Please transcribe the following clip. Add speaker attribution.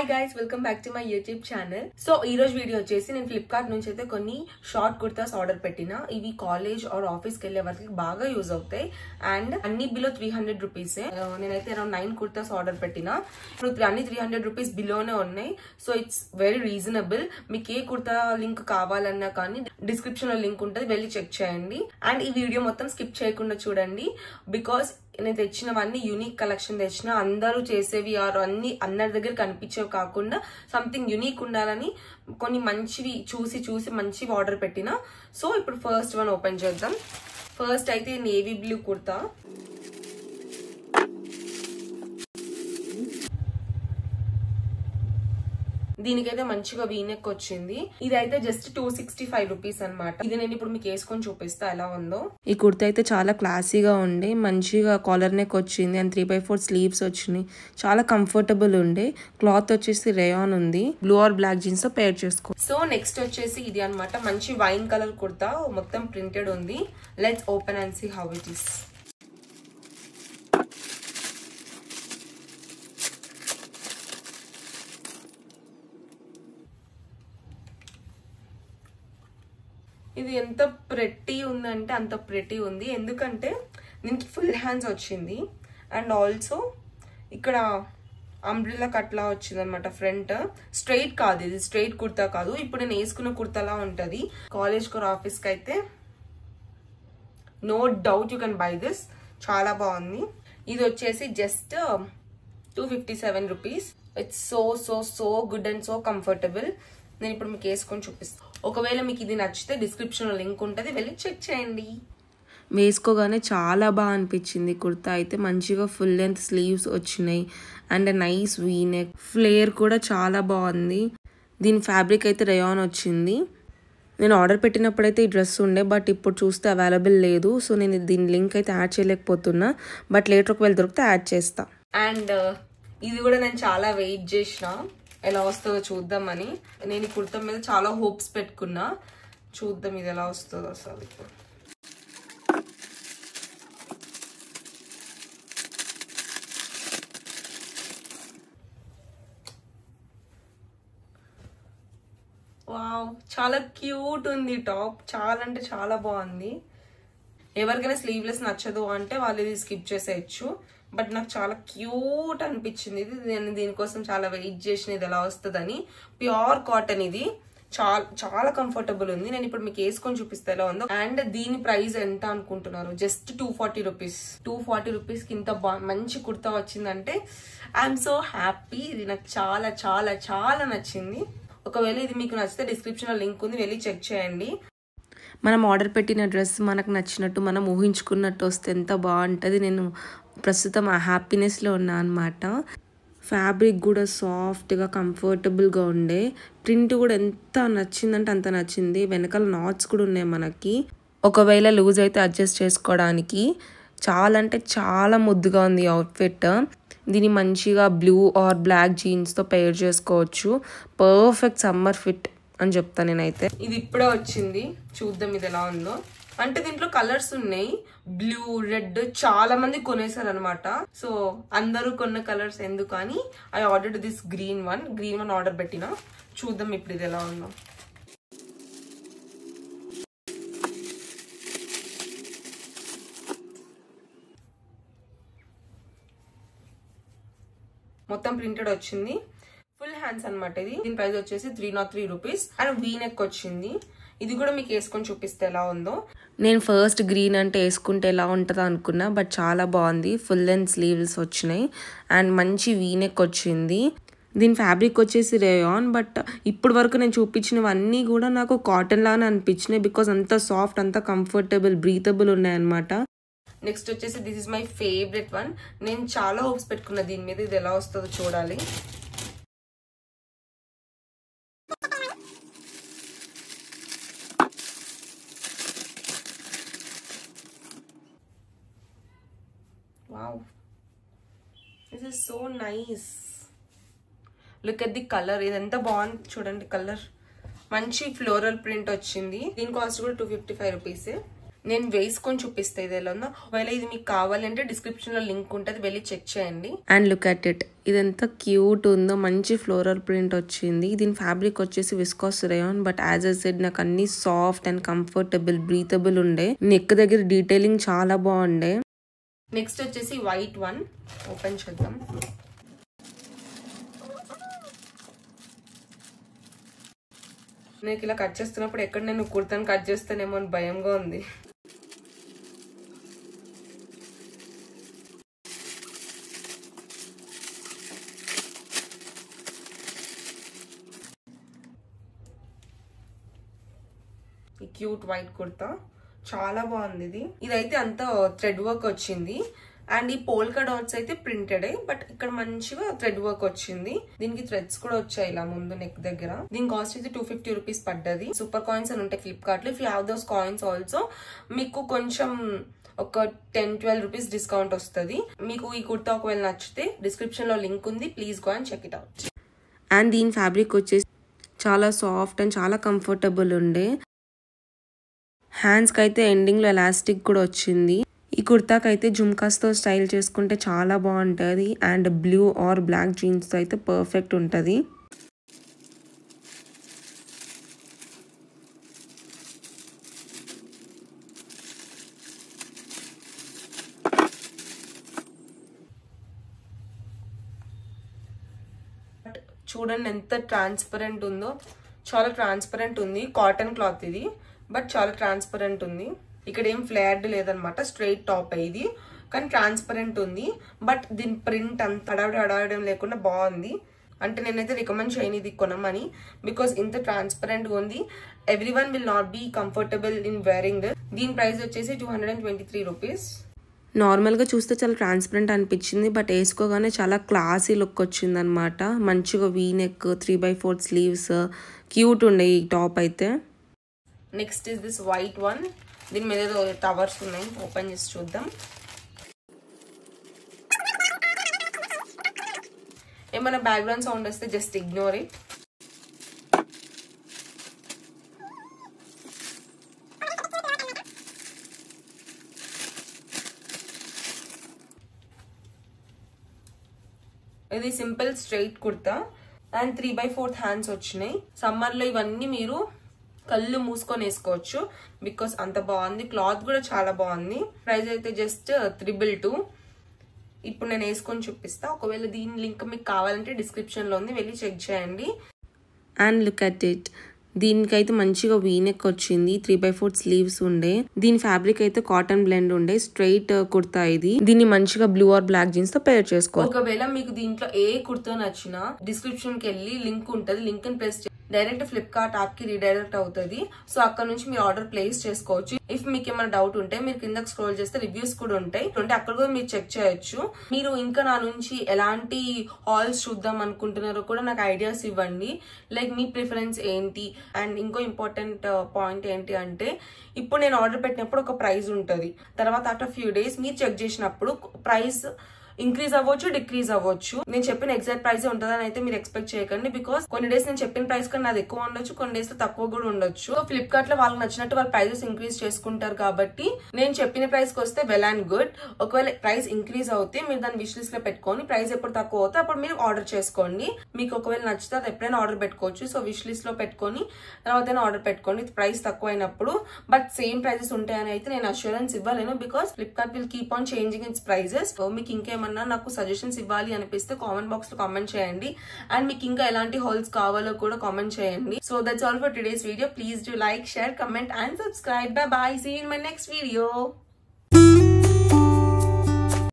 Speaker 1: Hi guys, welcome back to my YouTube channel. So ఈ రోజు video వచ్చేసి నేను ఫ్లిప్కార్ట్ నుంచి అయితే కొన్ని షార్ట్ కుర్తాస్ ఆర్డర్ పెట్టిన. ఇవి కాలేజ్ ఆర్ ఆఫీస్ కి వెళ్లే వారికి బాగా యూజ్ అవుతాయి అండ్ అన్ని బిలో 300 రూపీస్. నేనైతే అరౌండ్ 9 కుర్తాస్ ఆర్డర్ పెట్టిన. ఇప్పుడు అన్ని 300 రూపీస్ బిలోనే ఉన్నాయి. So it's very reasonable. మీకు ఏ కుర్తా లింక్ కావాలన్నా కానీ డిస్క్రిప్షన్ లో లింక్ ఉంటుంది, వెళ్ళి చెక్ చేయండి. అండ్ ఈ వీడియో మొత్తం స్కిప్ చేయకుండా చూడండి, బికాస్ నేను తెచ్చినవన్నీ యూనిక్ కలెక్షన్ తెచ్చిన. అందరూ చేసేవి ఆర్ అన్ని అందరి దగ్గర కనిపించేవి కాకుండా సంథింగ్ యూనిక్ ఉండాలని కొన్ని మంచివి చూసి మంచివి ఆర్డర్ పెట్టిన. సో ఇప్పుడు ఫస్ట్ వన్ ఓపెన్ చేద్దాం. ఫస్ట్ అయితే నేవీ బ్లూ కుర్తా. దీనికైతే మంచిగా వీనెక్ వచ్చింది. ఇది అయితే జస్ట్ 265 రూపీస్ అనమాట. ఇది నేను ఇప్పుడు మీకు వేసుకొని చూపిస్తా ఎలా ఉందో.
Speaker 2: ఈ కుర్తా అయితే చాలా క్లాసీగా ఉండే, మంచిగా కాలర్ నెక్ వచ్చింది అండ్ 3/4 స్లీవ్స్ వచ్చినాయి. చాలా కంఫర్టబుల్ ఉండే. క్లాత్ వచ్చేసి రేయాన్ ఉంది. బ్లూ ఆర్ బ్లాక్ జీన్స్ తో పేర్ చేసుకో.
Speaker 1: సో నెక్స్ట్ వచ్చేసి ఇది అనమాట. మంచి వైన్ కలర్ కుర్తా, మొత్తం ప్రింటెడ్ ఉంది. Let's open and see how it is. ఇది ఎంత ప్రెట్టి ఉందంటే అంత ప్రెట్టి ఉంది. ఎందుకంటే దీనికి ఫుల్ హ్యాండ్స్ వచ్చింది అండ్ ఆల్సో ఇక్కడ అంబ్రెల్లా కట్లా వచ్చింది అనమాట. ఫ్రంట్ స్ట్రైట్ కాదు, ఇది స్ట్రైట్ కుర్తా కాదు. ఇప్పుడు నేను వేసుకున్న కుర్తాలా ఉంటది. కాలేజ్ కి ఆఫీస్ కి అయితే no doubt you can buy this. చాలా బాగుంది. ఇది వచ్చేసి just 257 rupees. It's so so so good and so comfortable. నేను ఇప్పుడు మీకు వేసుకొని చూపిస్తాను. ఒకవేళ మీకు ఇది నచ్చితే డిస్క్రిప్షన్ లో లింక్ ఉంటుంది, వెళ్ళి చెక్ చేయండి.
Speaker 2: వేసుకోగానే చాలా బాగా అనిపించింది. కుర్తా అయితే మంచిగా ఫుల్ లెంత్ స్లీవ్స్ వచ్చినాయి అండ్ నైస్ వీనెక్. ఫ్లేర్ కూడా చాలా బాగుంది. దీని ఫ్యాబ్రిక్ అయితే రేయాన్ వచ్చింది. నేను ఆర్డర్ పెట్టినప్పుడైతే ఈ డ్రెస్ ఉండే, బట్ ఇప్పుడు చూస్తే అవైలబుల్ లేదు. సో నేను దీని లింక్ అయితే యాడ్ చేయలేకపోతున్నా, బట్ లేటర్ ఒకవేళ దొరికితే యాడ్ చేస్తా.
Speaker 1: అండ్ ఇది కూడా నేను చాలా వెయిట్ చేసిన ఎలా వస్తుందో చూద్దామని. నేను ఈ కుర్తా మీద చాలా హోప్స్ పెట్టుకున్నా. చూద్దాం ఇది ఎలా వస్తుందో అసలు. ఇప్పుడు వావ్, చాలా క్యూట్ ఉంది టాప్. చాలా అంటే చాలా బాగుంది. ఎవరికైనా స్లీవ్లెస్ నచ్చదు అంటే వాళ్ళు ఇది స్కిప్ చేసేయచ్చు, బట్ నాకు చాలా క్యూట్ అనిపించింది ఇది. నేను దీనికోసం చాలా వెయిట్ చేసిన ఇది ఎలా వస్తుందని. ప్యూర్ కాటన్ ఇది. చాలా కంఫర్టబుల్ ఉంది. నేను ఇప్పుడు మీకు వేసుకొని చూపిస్తే ఎలా ఉందో. అండ్ దీని ప్రైస్ ఎంత అనుకుంటున్నారు? Just 240 rupees. 240 రూపీస్ కి ఇంత మంచి కుర్తా వచ్చిందంటే ఐఎమ్ సో హ్యాపీ. ఇది నాకు చాలా చాలా చాలా నచ్చింది. ఒకవేళ ఇది మీకు నచ్చితే డిస్క్రిప్షన్ లో లింక్ ఉంది, వెళ్ళి చెక్ చేయండి.
Speaker 2: మనం ఆర్డర్ పెట్టిన డ్రెస్ మనకు నచ్చినట్టు మనం ఊహించుకున్నట్టు వస్తే ఎంత బాగుంటుంది. నేను ప్రస్తుతం ఆ హ్యాపీనెస్లో ఉన్నా అనమాట. ఫ్యాబ్రిక్ కూడా సాఫ్ట్గా కంఫర్టబుల్గా ఉండే. ప్రింట్ కూడా ఎంత నచ్చిందంటే అంత నచ్చింది. వెనకాల నాట్స్ కూడా ఉన్నాయి మనకి. ఒకవేళ లూజ్ అయితే అడ్జస్ట్ చేసుకోవడానికి. చాలా అంటే చాలా ముద్దుగా ఉంది అవుట్ఫిట్. దీన్ని మంచిగా బ్లూ ఆర్ బ్లాక్ జీన్స్తో పేర్ చేసుకోవచ్చు. పర్ఫెక్ట్ సమ్మర్ ఫిట్ అని చెప్తా నేనైతే.
Speaker 1: ఇది ఇప్పుడే వచ్చింది, చూద్దాం ఇది ఎలా ఉందో. అంటే దీంట్లో కలర్స్ ఉన్నాయి, బ్లూ, రెడ్. చాలా మంది కొనేసారు అనమాట. సో అందరూ కొన్న కలర్స్ ఎందుకు అని I ordered this green one order పెట్టిన. చూద్దాం ఇప్పుడు ఇది ఎలా ఉందో. మొత్తం ప్రింటెడ్ వచ్చింది. ఫుల్ హ్యాండ్స్ అనమాట ఇది. దీని ప్రైస్ వచ్చేసి 303 రూపీస్ అండ్ వీనెక్ వచ్చింది. ఇది కూడా మీకు వేసుకొని చూపిస్తే ఎలా ఉందో.
Speaker 2: నేను ఫస్ట్ గ్రీన్ అంటే వేసుకుంటే ఎలా ఉంటుందో అనుకున్నా, బట్ చాలా బాగుంది. ఫుల్ లెంత్ స్లీవ్స్ వచ్చినాయి అండ్ మంచి వీనెక్ వచ్చింది. దీని ఫ్యాబ్రిక్ వచ్చేసి రేయాన్, బట్ ఇప్పుడు వరకు నేను చూపించినవన్నీ కూడా నాకు కాటన్ లానే అనిపించినాయి. బికాస్ అంత సాఫ్ట్, అంత కంఫర్టబుల్, బ్రీతబుల్ ఉన్నాయి అనమాట.
Speaker 1: నెక్స్ట్ వచ్చేసి this is my favourite one. నేను చాలా హోప్స్ పెట్టుకున్నా దీని మీద. ఇది ఎలా వస్తుందో చూడాలి. Wow, this is so nice. Look at the colour. ఇది ఎంత బాగుంది చూడండి కలర్. మంచి ఫ్లోరల్ ప్రింట్ వచ్చింది. దీని కాస్ట్ కూడా 255 రూపీస్. నేను వేసుకొని చూపిస్తే ఇది ఎలా ఉందో. ఒకవేళ ఇది మీకు కావాలంటే డిస్క్రిప్షన్ లో లింక్ ఉంటుంది, వెళ్ళి చెక్ చేయండి.
Speaker 2: అండ్ లుక్ అట్ ఇట్, ఇది ఎంత క్యూట్ ఉందో, మంచి ఫ్లోరల్ ప్రింట్ వచ్చింది. దీని ఫ్యాబ్రిక్ వచ్చేసి viscous rayon, but as I said నాకు అన్ని సాఫ్ట్ అండ్ కంఫర్టబుల్, బ్రీతబుల్ ఉండే. నెక్ దగ్గర డీటెయిలింగ్ చాలా బాగుండే.
Speaker 1: నెక్స్ట్ వచ్చేసి వైట్ వన్ ఓపెన్ చేద్దాం. నేను ఇలా కట్ చేస్తున్నప్పుడు ఎక్కడ నేను కుర్తాను కట్ చేస్తానేమో అని భయంగా ఉంది. ఈ క్యూట్ వైట్ కుర్తా చాలా బాగుంది. ఇదైతే అంత థ్రెడ్ వర్క్ వచ్చింది అండ్ ఈ పోల్కా డాట్స్ అయితే ప్రింటెడ్, బట్ ఇక్కడ మంచిగా థ్రెడ్ వర్క్ వచ్చింది. దీనికి థ్రెడ్స్ కూడా వచ్చాయి ఇలా ముందు నెక్ దగ్గర. దీని కాస్ట్ అయితే 250 రూపీస్ పడ్డది. సూపర్ కాయిన్స్ అని ఉంటాయి ఫ్లిప్కార్ట్ లో. If you have those coins also మీకు కొంచెం ఒక 10-12 రూపీస్ డిస్కౌంట్ వస్తుంది. మీకు ఈ కుర్తా ఒకవేళ నచ్చితే డిస్క్రిప్షన్ లో లింక్ ఉంది, please go and check it out.
Speaker 2: And దీని ఫ్యాబ్రిక్ వచ్చేసి చాలా సాఫ్ట్ అండ్ చాలా కంఫర్టబుల్ ఉండే. హ్యాండ్స్కి అయితే ఎండింగ్లో ఎలాస్టిక్ కూడా వచ్చింది. ఈ కుర్తాకి అయితే జుమ్కాస్తో స్టైల్ చేసుకుంటే చాలా బాగుంటుంది అండ్ బ్లూ ఆర్ బ్లాక్ జీన్స్తో అయితే పర్ఫెక్ట్ ఉంటుంది.
Speaker 1: చూడండి ఎంత ట్రాన్స్పరెంట్ ఉందో, చాలా ట్రాన్స్పరెంట్ ఉంది. కాటన్ క్లాత్ ఇది, బట్ చాలా ట్రాన్స్పరెంట్ ఉంది. ఇక్కడ ఏం ఫ్లాడ్ లేదనమాట, స్ట్రైట్ టాప్ ఇది, కానీ ట్రాన్స్పరెంట్ ఉంది. బట్ దీని ప్రింట్ అంత అడవడం లేకుండా బాగుంది. అంటే నేనైతే రికమెండ్ చేయను ఇది కొనమని, బికాస్ ఇంత ట్రాన్స్పరెంట్ గా ఉంది. Everyone will not be comfortable in wearing. దీని ప్రైస్ వచ్చేసి 223 రూపీస్.
Speaker 2: నార్మల్గా చూస్తే చాలా ట్రాన్స్పరెంట్ అనిపించింది, బట్ వేసుకోగానే చాలా క్లాసీ లుక్ వచ్చింది అనమాట. మంచిగా వీ నెక్, 3/4 స్లీవ్స్, క్యూట్ ఉండే ఈ టాప్ అయితే.
Speaker 1: Next is this white one. దీని మీద ఏదో టవర్స్ ఉన్నాయి, ఓపెన్ చేసి చూద్దాం. ఏమైనా బ్యాక్గ్రౌండ్ సౌండ్ వస్తే జస్ట్ ఇగ్నోర్ ఇట్. ఇది simple straight kurta and 3/4 hands వచ్చినాయి. సమ్మర్ లో ఇవన్నీ మీరు కళ్ళు మూసుకొని వేసుకోవచ్చు, బికాస్ అంత బాగుంది. క్లాత్ కూడా చాలా బాగుంది. ప్రైస్ అయితే జస్ట్ 322. ఇప్పుడు నేను వేసుకొని చూపిస్తా. ఒకవేళ దీని లింక్ మీకు కావాలంటే డిస్క్రిప్షన్ లో ఉంది, వెళ్ళి చెక్ చేయండి.
Speaker 2: అండ్ లుక్ అట్ ఇట్, దీనికైతే మంచిగా వీనెక్ వచ్చింది, 3/4 స్లీవ్స్ ఉండే. దీని ఫ్యాబ్రిక్ అయితే కాటన్ బ్లెండ్ ఉండే, స్ట్రైట్ కుర్తా ఇది. దీన్ని మంచిగా బ్లూ ఆర్ బ్లాక్ జీన్స్ తో పేర్ చేసుకోవాలి.
Speaker 1: ఒకవేళ మీకు దీంట్లో ఏ కుర్తా నచ్చినా డిస్క్రిప్షన్ కి వెళ్ళి లింక్ ఉంటుంది, లింక్ ని ప్రెస్ డైరెక్ట్ ఫ్లిప్కార్ట్ యాప్ కి రీడైరెక్ట్ అవుతుంది. సో అక్కడ నుంచి మీరు ఆర్డర్ ప్లేస్ చేసుకోవచ్చు. ఇఫ్ మీకు ఏమైనా డౌట్ ఉంటే మీరు కిందకి స్క్రోల్ చేస్తే రివ్యూస్ కూడా ఉంటాయి, అక్కడ కూడా మీరు చెక్ చేయొచ్చు. మీరు ఇంకా నా నుంచి ఎలాంటి హాల్స్ చూద్దాం అనుకుంటున్నారో కూడా నాకు ఐడియాస్ ఇవ్వండి. లైక్ మీ ప్రిఫరెన్స్ ఏంటి. అండ్ ఇంకో ఇంపార్టెంట్ పాయింట్ ఏంటి అంటే, ఇప్పుడు నేను ఆర్డర్ పెట్టినప్పుడు ఒక ప్రైస్ ఉంటుంది, తర్వాత ఆఫ్టర్ ఫ్యూ డేస్ మీరు చెక్ చేసినప్పుడు ప్రైస్ ఇంక్రీజ్ అవ్వచ్చు, డిక్రీజ్ అవ్వచ్చు. నేను చెప్పిన ఎగ్జాక్ట్ ప్రైస్ ఉంటుందని అయితే మీరు ఎక్స్పెక్ట్ చేయకండి, బికాస్ కొన్ని డేస్ నేను చెప్పిన ప్రైస్ కన్నా అది ఎక్కువ ఉండొచ్చు, కొన్ని డేస్ లో తక్కువ కూడా ఉండొచ్చు. ఫ్లిప్కార్ట్ లో వాళ్ళకి నచ్చినట్టు వాళ్ళ ప్రైజెస్ ఇంక్రీజ్ చేసుకుంటారు కాబట్టి నేను చెప్పిన ప్రైస్ కి వస్తే వెల్ అండ్ గుడ్. ఒకవేళ ప్రైస్ ఇంక్రీజ్ అవుతే మీరు దాన్ని విష్ లిస్ట్ లో పెట్టుకొని, ప్రైస్ ఎప్పుడు తక్కువ అవుతే అప్పుడు మీరు ఆర్డర్ చేసుకోండి. మీకు ఒకవేళ నచ్చితే అది ఎప్పుడైనా ఆర్డర్ పెట్టుకోవచ్చు. సో విష్ లిస్ట్ లో పెట్టుకొని తర్వాత ఆర్డర్ పెట్టుకోండి ప్రైస్ తక్కువ అయినప్పుడు. బట్ సేమ్ ప్రైజెస్ ఉంటాయని అయితే నేను అష్యూరెన్స్ ఇవ్వలేను, because Flipkart will keep on changing its prices. మీకు ఇంకేమైనా నాకు సజెషన్స్ ఇవ్వాలి అనిపిస్తే కామెంట్ బాక్స్ లో కామెంట్ చేయండి. అండ్ మీకు ఇంకా ఎలాంటి హాల్స్ కావాలో కూడా కామెంట్ చేయండి. So that's all for today's video. Please do like, share, comment and subscribe. Bye bye. See you in my next video.